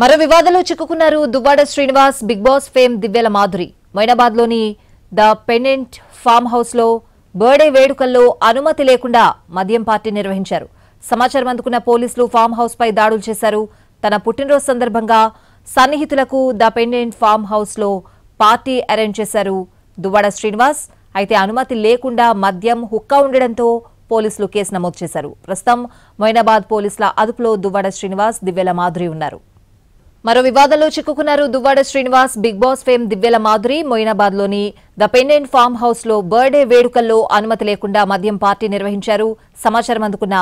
మరో వివాదంలో చిక్కుకున్నారు Duvvada Srinivas, Bigg Boss fame Divvala Madhuri. మొయినాబాద్లోని ద పెండెంట్ ఫామ్ హౌస్ లో బర్త్డే వేడుకల్లో అనుమతి లేకుండా మద్యం పార్టీ నిర్వహించారు. సమాచారం అందుకున్న పోలీసులు ఫామ్ హౌస్ పై దాడులు చేశారు. తన పుట్టినరోజు సందర్భంగా సన్నిహితులకు ద పెండెంట్ ఫామ్ హౌస్ లో పార్టీ అరేంజ్ చేశారు దువ్వాడ శ్రీనివాస్. అయితే అనుమతి లేకుండా మద్యం హుక్కా ఉండడంతో పోలీసులు కేసు నమోదు చేశారు. ప్రస్తుతం మొయినాబాద్ పోలీసుల అదుపులో దువ్వాడ శ్రీనివాస్, దివ్యల మాధురి ఉన్నారు. మరో వివాదంలో చిక్కుకున్నారు Duvvada Srinivas, Bigg Boss fame Divvala Madhuri. Moinabad లోని ద పెండెంట్ ఫామ్ హౌస్ లో బర్త్డే వేడుకల్లో అనుమతి లేకుండా మద్యం పార్టీ నిర్వహించారు. సమాచారం అందుకున్న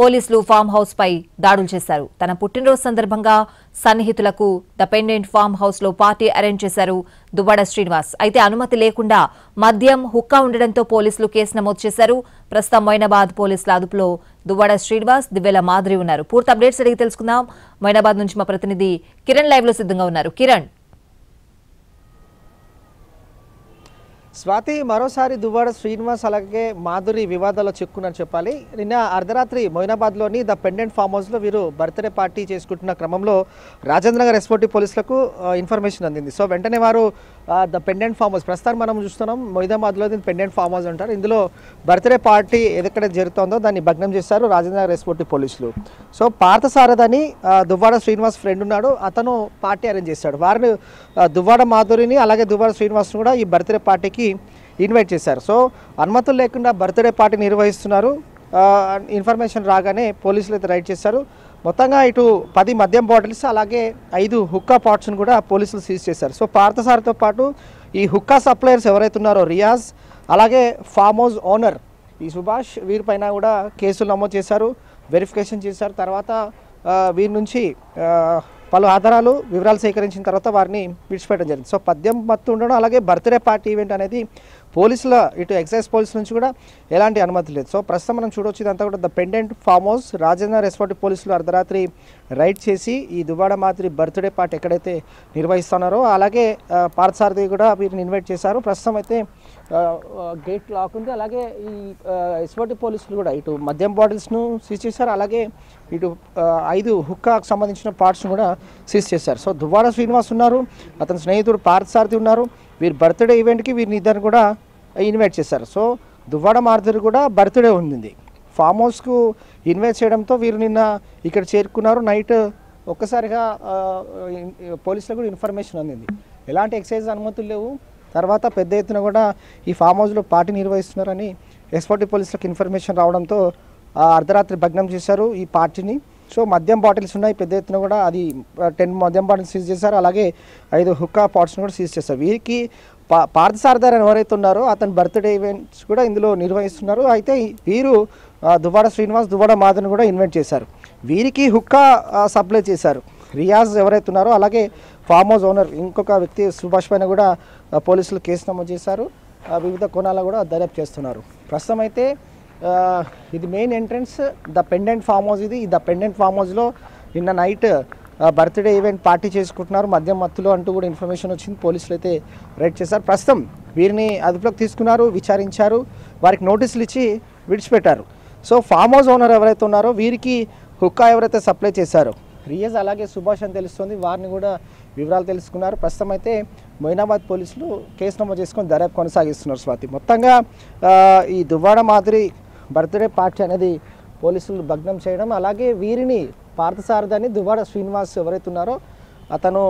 పోలీసులు ఫామ్ హౌస్ పై దాడులు చేశారు. తన పుట్టినరోజు సందర్భంగా సన్నిహితులకు ద పెండెంట్ ఫామ్ హౌస్ లో పార్టీ అరేంజ్ చేశారు దువ్వాడ శ్రీనివాస్. అయితే అనుమతి లేకుండా మద్యం హుక్కా ఉండడంతో పోలీసులు కేసు నమోదు చేశారు. ప్రస్తుతం మొయినాబాద్ పోలీసుల అదుపులో దువ్వాడ శ్రీనివాస్, దివ్యల మాధురి ఉన్నారు. పూర్తి అప్డేట్స్ అడిగి తెలుసుకుందాం. మొయినాబాద్ నుంచి మా ప్రతినిధి కిరణ్ లైవ్ లో సిద్ధంగా ఉన్నారు. కిరణ్, స్వాతి, మరోసారి దువ్వాడ శ్రీనివాస్ అలాగే మాధురి వివాదాల్లో చిక్కుకున్నారు చెప్పాలి. నిన్న అర్ధరాత్రి మొయినాబాద్లోని ద పెండెంట్ ఫామ్ హౌస్లో వీరు బర్త్డే పార్టీ చేసుకుంటున్న క్రమంలో రాజేంద్రనగర్ ఎస్ఓటీ పోలీసులకు ఇన్ఫర్మేషన్ అందింది. సో వెంటనే వారు ద పెండెంట్ ఫామ్ హౌస్, ప్రస్తుతం మనం చూస్తున్నాం మొయినాబాద్లో పెండెంట్ ఫామ్ హౌస్ అంటారు, ఇందులో బర్త్డే పార్టీ ఎక్కడ జరుగుతుందో దాన్ని భగ్నం చేశారు రాజేంద్రనగర్ ఎస్ఓటీ పోలీసులు. సో పార్థసారథి దువ్వాడ శ్రీనివాస్ ఫ్రెండ్ ఉన్నాడు, అతను పార్టీ అరేంజ్ చేశాడు. వారిని దువ్వాడ మాధురిని అలాగే దువ్వాడ శ్రీనివాస్ను కూడా ఈ బర్త్డే పార్టీకి ఇన్వైట్ చేశారు. సో అనుమతులు లేకుండా బర్త్డే పార్టీ నిర్వహిస్తున్నారు. ఇన్ఫర్మేషన్ రాగానే పోలీసులు అయితే రైడ్ చేశారు. మొత్తంగా ఇటు 10 మద్యం బాటిల్స్ అలాగే 5 హుక్కా పాట్స్ను కూడా పోలీసులు సీజ్ చేశారు. సో పార్థసారథితో పాటు ఈ హుక్కా సప్లయర్స్ ఎవరైతే ఉన్నారో రియాజ్ అలాగే ఫామ్ హౌస్ ఓనర్ ఈ సుభాష్, వీరిపైన కూడా కేసులు నమోదు చేశారు, వెరిఫికేషన్ చేశారు. తర్వాత వీరి నుంచి పలు ఆధారాలు వివరాలు సేకరించిన తర్వాత వారిని విడిచిపెట్టడం జరిగింది. సో మద్యం మత్తు ఉండడం అలాగే బర్త్డే పార్టీ ఈవెంట్ అనేది పోలీసుల ఇటు ఎక్సైజ్ పోలీసుల నుంచి కూడా ఎలాంటి అనుమతి లేదు. సో ప్రస్తుతం మనం చూడవచ్చు ఇదంతా కూడా the pendant farm house. Rajendra SOT పోలీసులు అర్ధరాత్రి రైడ్ చేసి ఈ దువ్వాడ మాధురి బర్త్డే పార్టీ ఎక్కడైతే నిర్వహిస్తున్నారో అలాగే పార్థసారథి కూడా వీరిని ఇన్వైట్ చేశారు. ప్రస్తుతం అయితే గేట్ లాక్ ఉంది. అలాగే ఈ ఎస్ఓటీ పోలీసులు కూడా ఇటు మద్యం బాటిల్స్ను సీజ్ చేశారు, అలాగే ఇటు 5 హుక్కాకు సంబంధించిన పార్ట్స్ను కూడా సీజ్ చేశారు. సో దువ్వాడ శ్రీనివాస్ ఉన్నారు, అతని స్నేహితుడు పార్థసారథి ఉన్నారు. వీరి బర్త్డే ఈవెంట్కి వీరిని ఇద్దరు కూడా ఇన్వైట్ చేశారు. సో దువ్వాడ మాధురి కూడా బర్త్డే ఉంది. ఫామ్ హౌస్కు ఇన్వైట్ చేయడంతో వీరు నిన్న ఇక్కడ చేరుకున్నారు. నైట్ ఒక్కసారిగా పోలీసులకు కూడా ఇన్ఫర్మేషన్ అందింది, ఎలాంటి ఎక్సైజ్ అనుమతులు లేవు. తర్వాత పెద్ద ఎత్తున కూడా ఈ ఫామ్ హౌస్లో పార్టీ నిర్వహిస్తున్నారని ఎస్ఓటీ పోలీసులకు ఇన్ఫర్మేషన్ రావడంతో అర్ధరాత్రి భగ్నం చేశారు ఈ పార్టీని. సో మద్యం బాటిల్స్ ఉన్నాయి పెద్ద ఎత్తున కూడా, అది 10 మద్యం బాటిల్స్ సీజ్ చేశారు, అలాగే 5 హుక్కా పాట్స్ని కూడా సీజ్ చేశారు. వీరికి పార్థసారథి ఎవరైతే ఉన్నారో అతని బర్త్డే ఈవెంట్స్ కూడా ఇందులో నిర్వహిస్తున్నారు. అయితే వీరు దువ్వాడ శ్రీనివాస్, దువ్వాడ మాధురిని కూడా ఇన్వైట్ చేశారు. వీరికి హుక్కా సప్లై చేశారు రియాజ్ ఎవరైతే ఉన్నారో, అలాగే ఫామ్ హౌస్ ఓనర్ ఇంకొక వ్యక్తి సుభాష్ పైన కూడా పోలీసులు కేసు నమోదు చేశారు. వివిధ కోణాల్లో కూడా దర్యాప్తు చేస్తున్నారు. ప్రస్తుతం అయితే ఇది main entrance the pendant farm house. ఇది ద పెండెంట్ ఫామ్ హౌస్లో నిన్న నైట్ బర్త్డే ఈవెంట్ పార్టీ చేసుకుంటున్నారు మద్యం మత్తులో అంటూ కూడా ఇన్ఫర్మేషన్ వచ్చింది. పోలీసులు అయితే రైడ్ చేశారు. ప్రస్తుతం వీరిని అదుపులోకి తీసుకున్నారు, విచారించారు, వారికి నోటీసులు ఇచ్చి విడిచిపెట్టారు. సో ఫామ్ హౌస్ ఓనర్ ఎవరైతే ఉన్నారో వీరికి హుక్కా ఎవరైతే సప్లై చేశారో రియాజ్ అలాగే సుభాష్ అని తెలుస్తుంది, వారిని కూడా వివరాలు తెలుసుకున్నారు. ప్రస్తుతం అయితే మొయినాబాద్ పోలీసులు కేసు నమోదు చేసుకొని దర్యాప్తు కొనసాగిస్తున్నారు. స్వాతి, మొత్తంగా ఈ దువ్వాడ మాధురి బర్త్డే పార్టీ అనేది పోలీసులు భగ్నం చేయడం, అలాగే వీరిని పార్థసారథి దువ్వాడ శ్రీనివాస్ ఎవరైతే ఉన్నారో అతను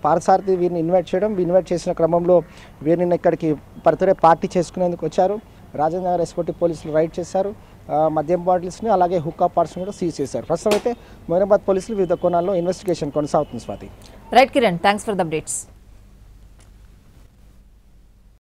పార్థసారథి వీరిని ఇన్వైట్ చేయడం, ఇన్వైట్ చేసిన క్రమంలో వీరిని ఇక్కడికి బర్త్డే పార్టీ చేసుకునేందుకు వచ్చారు. రాజేంద్రనగర్ ఎస్ఓటీ పోలీసులు రైడ్ చేశారు. మద్యం బాటిల్స్ని అలాగే హుక్కా పార్ట్స్ని కూడా సీజ్ చేశారు. ప్రస్తుతం అయితే మొయినాబాద్ పోలీసులు వివిధ కోణాల్లో ఇన్వెస్టిగేషన్ కొనసాగుతుంది. Swathi. Right Kiran, thanks for the updates.